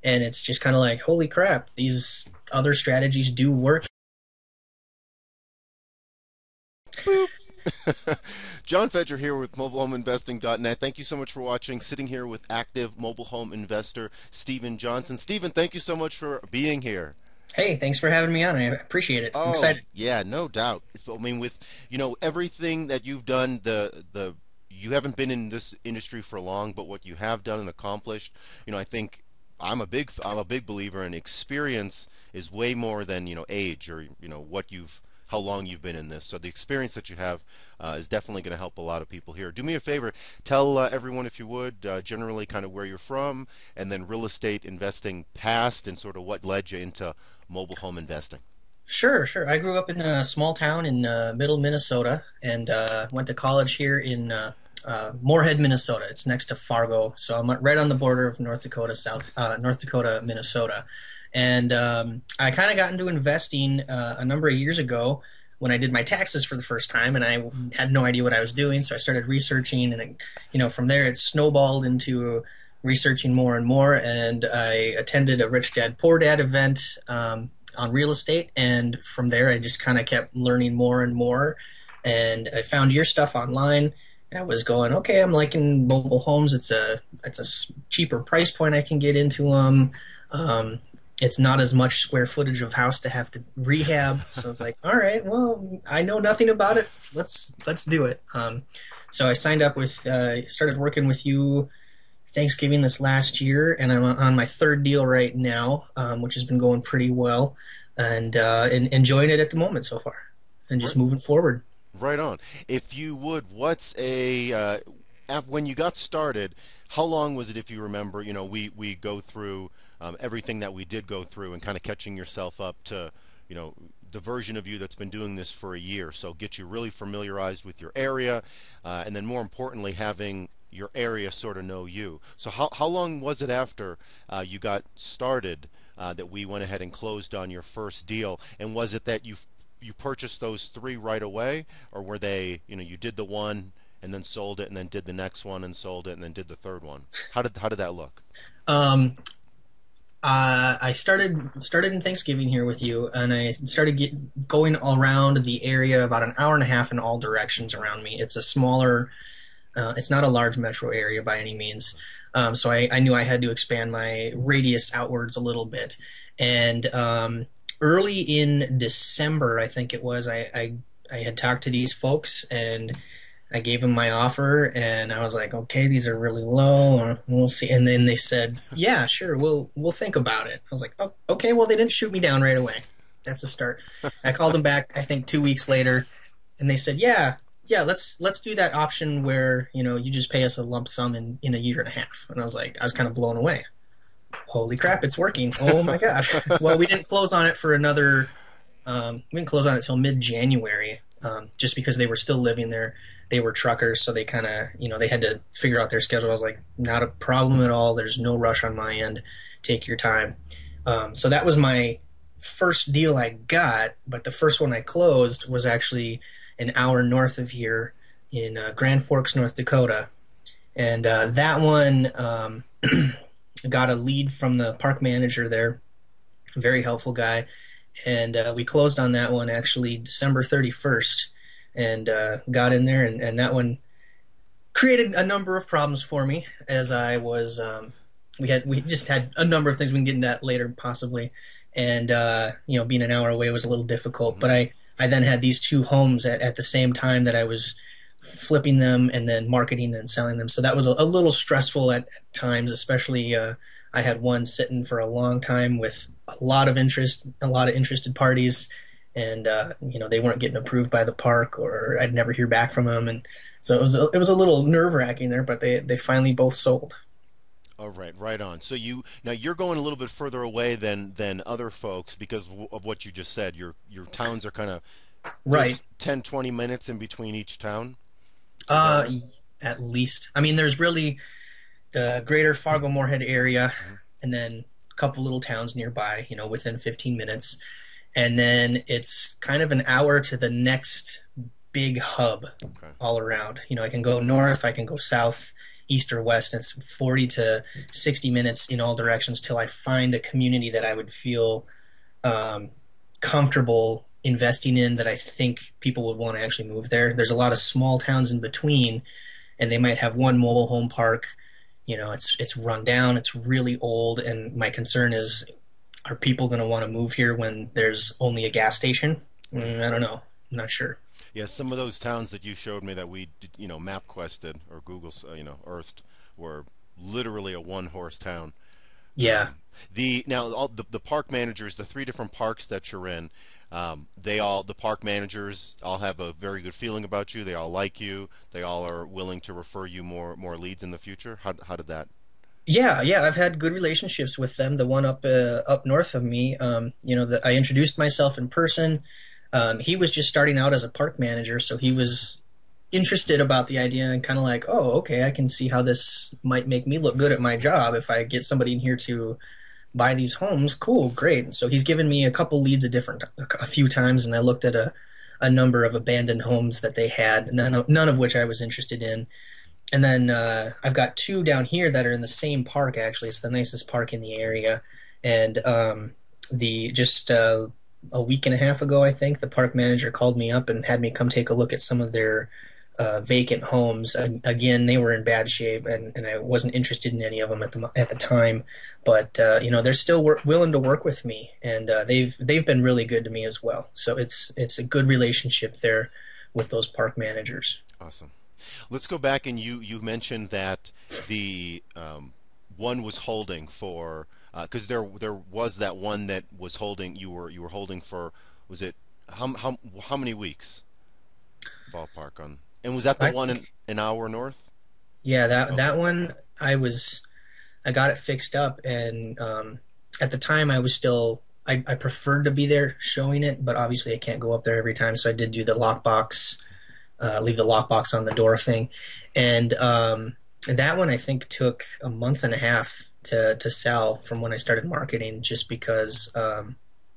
and it's just kind of like, holy crap, these other strategies do work. Boop. John Fedro here with MobileHomeInvesting.net. Thank you so much for watching. Sitting here with active mobile home investor Stephen Johnson. Stephen, thank you so much for being here. Hey, thanks for having me on. I appreciate it. I'm Oh excited. yeah, no doubt. I mean, with everything that you've done, the you haven't been in this industry for long, but what you have done and accomplished, I think I'm a big believer in experience is way more than age or what you've how long you've been in this. So the experience that you have is definitely going to help a lot of people here. Do me a favor, tell everyone if you would generally kind of where you're from, and then real estate investing past, and sort of what led you into mobile home investing. Sure, sure. I grew up in a small town in middle Minnesota and went to college here in Moorhead, Minnesota. It's next to Fargo, so I'm right on the border of North Dakota, North Dakota, Minnesota. And I kind of got into investing a number of years ago when I did my taxes for the first time, and I had no idea what I was doing. So I started researching, and from there it snowballed into researching more and more. And I attended a Rich Dad Poor Dad event on real estate, and from there I just kind of kept learning more and more. And I found your stuff online. I was going, okay, I'm liking mobile homes. It's a cheaper price point. I can get into them. It's not as much square footage of house to have to rehab. So it's like, all right, well, I know nothing about it. Let's do it. So I signed up with, started working with you Thanksgiving this last year, and I'm on my third deal right now, which has been going pretty well, and enjoying it at the moment so far, and Right, just moving forward. right on. If you would, what's when you got started, how long was it, if you remember? We go through everything that we did go through, and kind of catching yourself up to, you know, the version of you that's been doing this for a year. So get you really familiarized with your area, and then more importantly, having your area sort of know you. So how long was it after you got started that we went ahead and closed on your first deal? And was it that you purchased those three right away, or were they, you did the one and then sold it, and then did the next one and sold it, and then did the third one? How did that look? Um, I started in Thanksgiving here with you, and I started going around the area about an hour and a half in all directions around me. It's a smaller, it's not a large metro area by any means. So I knew I had to expand my radius outwards a little bit. And early in December, I think it was, I had talked to these folks, and I gave them my offer, and I was like, okay, these are really low, we'll see. And then they said, yeah, sure, we'll think about it. I was like, oh, okay, well, they didn't shoot me down right away. That's a start. I called them back, I think 2 weeks later, and they said, yeah, yeah, let's do that option where you just pay us a lump sum in a year and a half. And I was kind of blown away. Holy crap, it's working! Oh my god. Well, we didn't close on it for another. We didn't close on it till mid-January, just because they were still living there. They were truckers, so they kind of, they had to figure out their schedule. I was like, not a problem at all. There's no rush on my end. Take your time. So that was my first deal I got, but the first one I closed was actually an hour north of here in Grand Forks, North Dakota. And that one got a lead from the park manager there, very helpful guy. And we closed on that one actually December 31st, and got in there, and that one created a number of problems for me as I was. We just had a number of things. We can get into that later possibly, and being an hour away was a little difficult. Hmm. But I then had these two homes at the same time that I was flipping them and then marketing and selling them. So that was a little stressful at times, especially I had one sitting for a long time with a lot of interest, a lot of interested parties, and they weren't getting approved by the park, or I'd never hear back from them, and so it was a little nerve wracking there, but they finally both sold. All right, right on. So you're going a little bit further away than other folks because of what you just said. Your towns are kind of, Right. there's 10, 20 minutes in between each town. Is that Uh, right? at least. I mean, there's really the greater Fargo Moorhead area, Hmm. and then a couple little towns nearby, within 15 minutes. And then it's kind of an hour to the next big hub Okay. all around. I can go north, I can go south, east or west. And it's 40 to 60 minutes in all directions till I find a community that I would feel um, comfortable investing in, that I think people would want to actually move there. There's a lot of small towns in between, and they might have one mobile home park. It's run down, it's really old, and my concern is, are people going to want to move here when there's only a gas station? Right. I don't know. I'm not sure. Yeah, some of those towns that you showed me that we, map quested or Google, earthed were literally a one horse town. Yeah. The now all the park managers, the three different parks that you're in, the park managers all have a very good feeling about you. They all like you. They all are willing to refer you more leads in the future. How did that? Yeah, I've had good relationships with them. The one up north of me, I introduced myself in person. He was just starting out as a park manager, so he was interested about the idea and kind of like, oh, okay, I can see how this might make me look good at my job if I get somebody in here to buy these homes. Cool, great. So he's given me a couple leads a few times, and I looked at a number of abandoned homes that they had, none of which I was interested in. And then I've got two down here that are in the same park. Actually, it's the nicest park in the area. And the just a week and a half ago, I think the park manager called me up and had me come take a look at some of their vacant homes. Again, they were in bad shape, and I wasn't interested in any of them at the time. But they're still willing to work with me, and they've been really good to me as well. So it's a good relationship there with those park managers. Awesome. Let's go back, and you mentioned that the one was holding for, because there was that one that was holding, you were holding for, was it how many weeks, ballpark on, and was that the I one think, an hour north? yeah, that Okay. one I got it fixed up, and at the time I was still I preferred to be there showing it, but obviously I can't go up there every time, so I did do the lockbox, leave the lockbox on the door thing, and that one I think took a month and a half to sell from when I started marketing, just because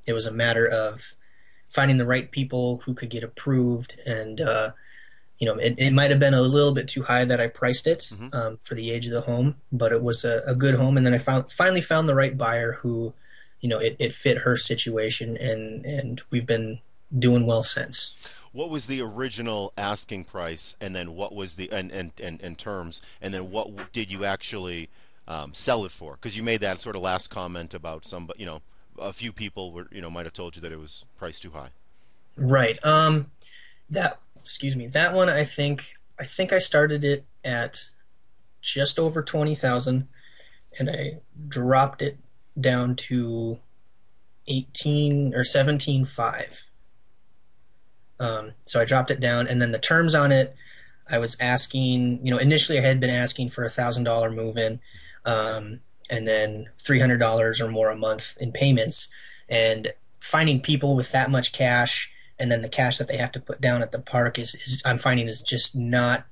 it was a matter of finding the right people who could get approved, and it might have been a little bit too high that I priced it Hmm. for the age of the home, but it was a good home. And then I finally found the right buyer who, it fit her situation, and we've been doing well since. What was the original asking price, and then what was the and terms, and then what did you actually sell it for? Because you made that sort of last comment about a few people were might have told you that it was priced too high. Right. That excuse me. That one I think I started it at just over 20,000, and I dropped it down to 18 or 17.5. So I dropped it down, and then the terms on it, I was asking, initially I had been asking for $1,000 move in, and then $300 or more a month in payments. And finding people with that much cash, and then the cash that they have to put down at the park is I'm finding is just not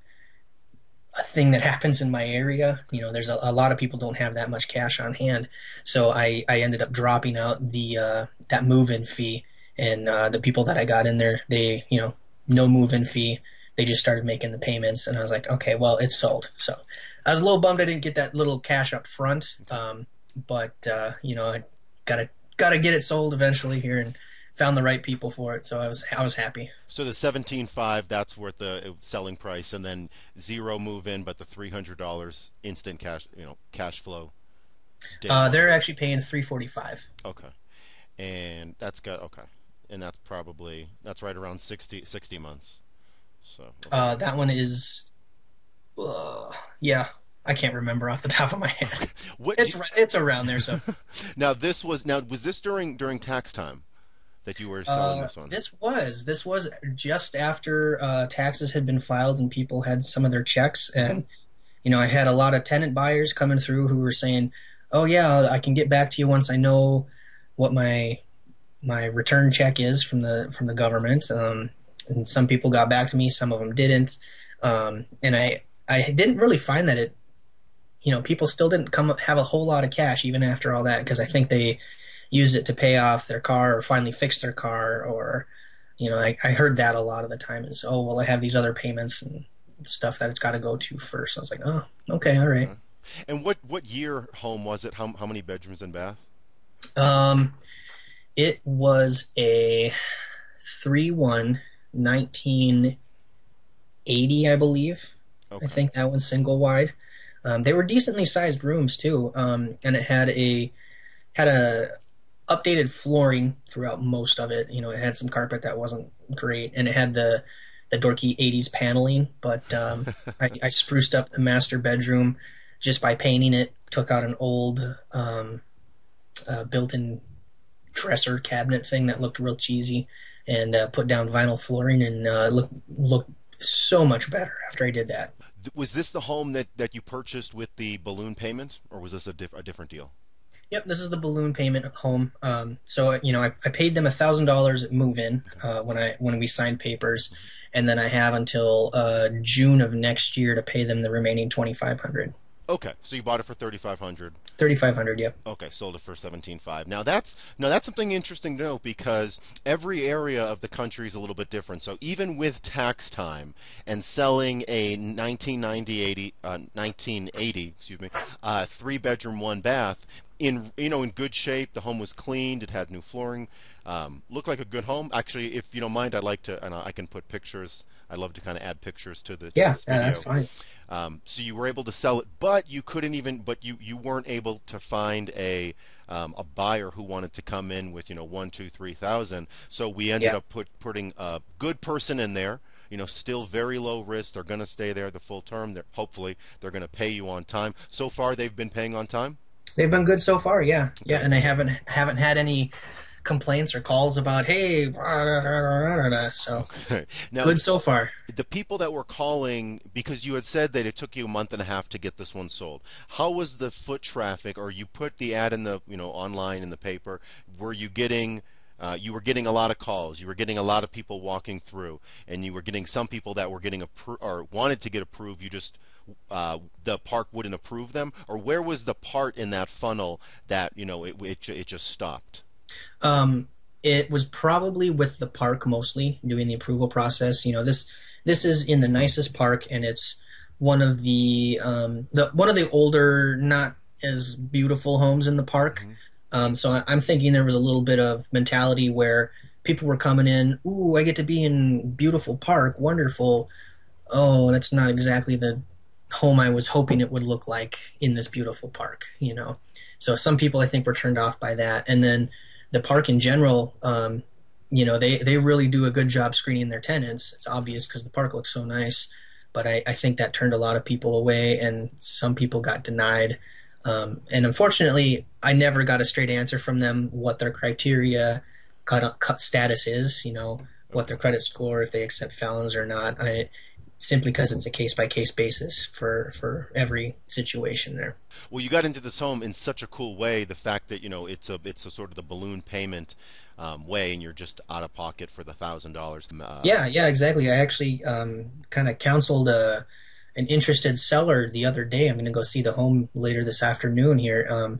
a thing that happens in my area. There's a lot of people don't have that much cash on hand, so I ended up dropping out the that move-in fee, and the people that I got in there, they no move-in fee. They just started making the payments, and I was like, okay, well, it's sold. So I was a little bummed I didn't get that little cash up front, Okay. but I gotta get it sold eventually here, and found the right people for it. So I was happy. So the 17.5, that's worth the selling price, and then zero move in, but the $300 instant cash, cash flow day one. They're actually paying 345. Okay. And that's got okay. And that's right around 60 months. So, okay. That one is yeah, I can't remember off the top of my head. What do It's around there. So now was this during tax time that you were selling this one? this was just after taxes had been filed and people had some of their checks, Hmm. and I had a lot of tenant buyers coming through who were saying, "Oh yeah, I can get back to you once I know what my return check is from the government." And some people got back to me, some of them didn't, and I didn't really find that people still didn't come have a whole lot of cash even after all that, because I think they used it to pay off their car or finally fix their car, or I heard that a lot of the time is, oh well, I have these other payments, and stuff that it's got to go to first. I was like, oh, okay, all right. Okay. And what year home was it? How many bedrooms and bath? Um, it was a 3-1 1980, I believe. I Okay. think that was single wide. They were decently sized rooms too, and it had a updated flooring throughout most of it. You know, it had some carpet that wasn't great, and it had the dorky '80s paneling. But I spruced up the master bedroom just by painting it. Took out an old built-in dresser cabinet thing that looked real cheesy, and put down vinyl flooring, and looked so much better after I did that. Was this the home that you purchased with the balloon payment, or was this a different deal? Yep, this is the balloon payment home. So you know, I paid them $1,000 at move-in Okay. when we signed papers, Mhm. and then I have until June of next year to pay them the remaining 2,500. Okay, so you bought it for 3,500. 3,500. Yep. Okay, sold it for 17.5. Now that's something interesting to note because every area of the country is a little bit different. So even with tax time and selling a 1980, excuse me, three bedroom, one bath in good shape. The home was cleaned. It had new flooring. Looked like a good home. Actually, if you don't mind, I'd like to, and I can put pictures. I'd love to kind of add pictures to the to Yeah, this that's video. fine. So you were able to sell it, but you couldn't even, but you weren't able to find a buyer who wanted to come in with 1, 2, 3 thousand. So we ended Yeah, up putting a good person in there. Still very low risk. They're going to stay there the full term. Hopefully they're going to pay you on time. So far, they've been paying on time. they've been good so far. Yeah, yeah, Okay, and I good. haven't had any complaints or calls about hey, so Okay. Now, good so far. the people that were calling, because you had said that it took you a month and a half to get this one sold, how was the foot traffic, or you put the ad in the online in the paper? Were you getting you were getting a lot of calls, you were getting a lot of people walking through, and you were getting some people that were getting or wanted to get approved, you just the park wouldn't approve them? Or where was the part in that funnel that it just stopped? Um, it was probably with the park mostly doing the approval process. You know, this is in the nicest park, and it's one of the older, not as beautiful homes in the park. Hmm. So I'm thinking there was a little bit of mentality where people were coming in, ooh, I get to be in beautiful park, wonderful. Oh, that's not exactly the home I was hoping it would look like in this beautiful park, you know. So some people I think were turned off by that, and then the park in general, you know, they really do a good job screening their tenants. It's obvious because the park looks so nice, but I think that turned a lot of people away, and some people got denied. And unfortunately, I never got a straight answer from them what their criteria cut status is. You know, what their Okay. credit score, if they accept felons or not. Simply because it's a case by case basis for every situation there. Well, you got into this home in such a cool way. The fact that it's a sort of the balloon payment way, and you're just out of pocket for the $1,000. Yeah, yeah, exactly. I actually kind of counseled an interested seller the other day. I'm going to go see the home later this afternoon here.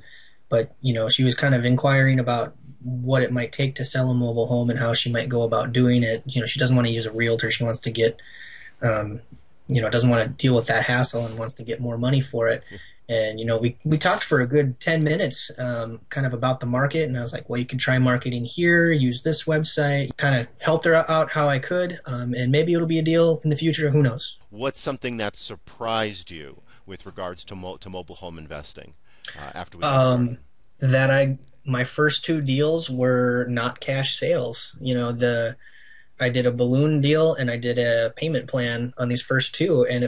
But you know, she was kind of inquiring about what it might take to sell a mobile home and how she might go about doing it. You know, she doesn't want to use a realtor. She wants to get um, you know, doesn't want to deal with that hassle and wants to get more money for it. And you know, we talked for a good 10 minutes, kind of about the market, and I was like, well, you can try marketing here, use this website. Kind of helped her out how I could, and maybe it'll be a deal in the future. Who knows? What's something that surprised you with regards to mobile home investing after we got started? Um, that my first two deals were not cash sales. You know, the I did a balloon deal and I did a payment plan on these first two, and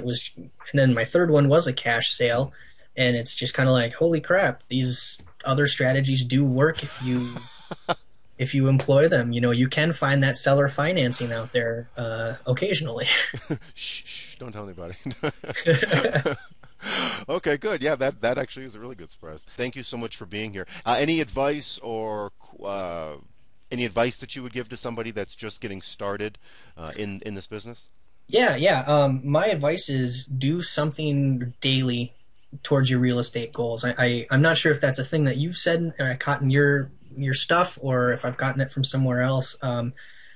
then my third one was a cash sale, and it's just kind of like, holy crap, these other strategies do work if you employ them. You know, you can find that seller financing out there occasionally. Shh, shh, don't tell anybody. Okay, good. Yeah, that actually is a really good surprise. Thank you so much for being here. Any advice that you would give to somebody that's just getting started in this business? Yeah, yeah. My advice is do something daily towards your real estate goals. I'm not sure if that's a thing that you've said or I caught in your stuff, or if I've gotten it from somewhere else.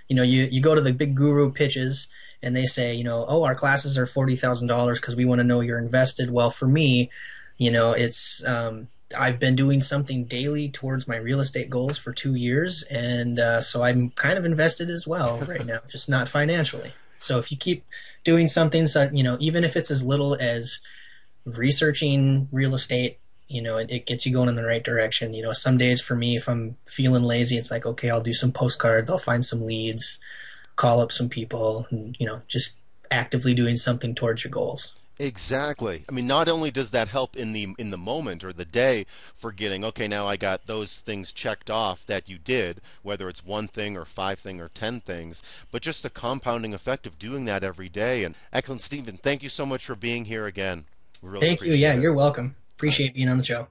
You know, you go to the big guru pitches, and they say, oh, our classes are $40,000 because we want to know you're invested. Well, for me, it's I've been doing something daily towards my real estate goals for 2 years, and so I'm kind of invested as well right now, just not financially. So if you keep doing something, so even if it's as little as researching real estate, it gets you going in the right direction. Some days for me, if I'm feeling lazy, it's like, okay, I'll do some postcards, I'll find some leads, call up some people, and just actively doing something towards your goals. Exactly. I mean, not only does that help in the moment or the day for getting, okay, now I got those things checked off that you did, whether it's one thing or five thing or 10 things, but just the compounding effect of doing that every day. And excellent, Stephen. Thank you so much for being here again. We really Thank you. Yeah, appreciate it. you're welcome. All right. Appreciate being on the show.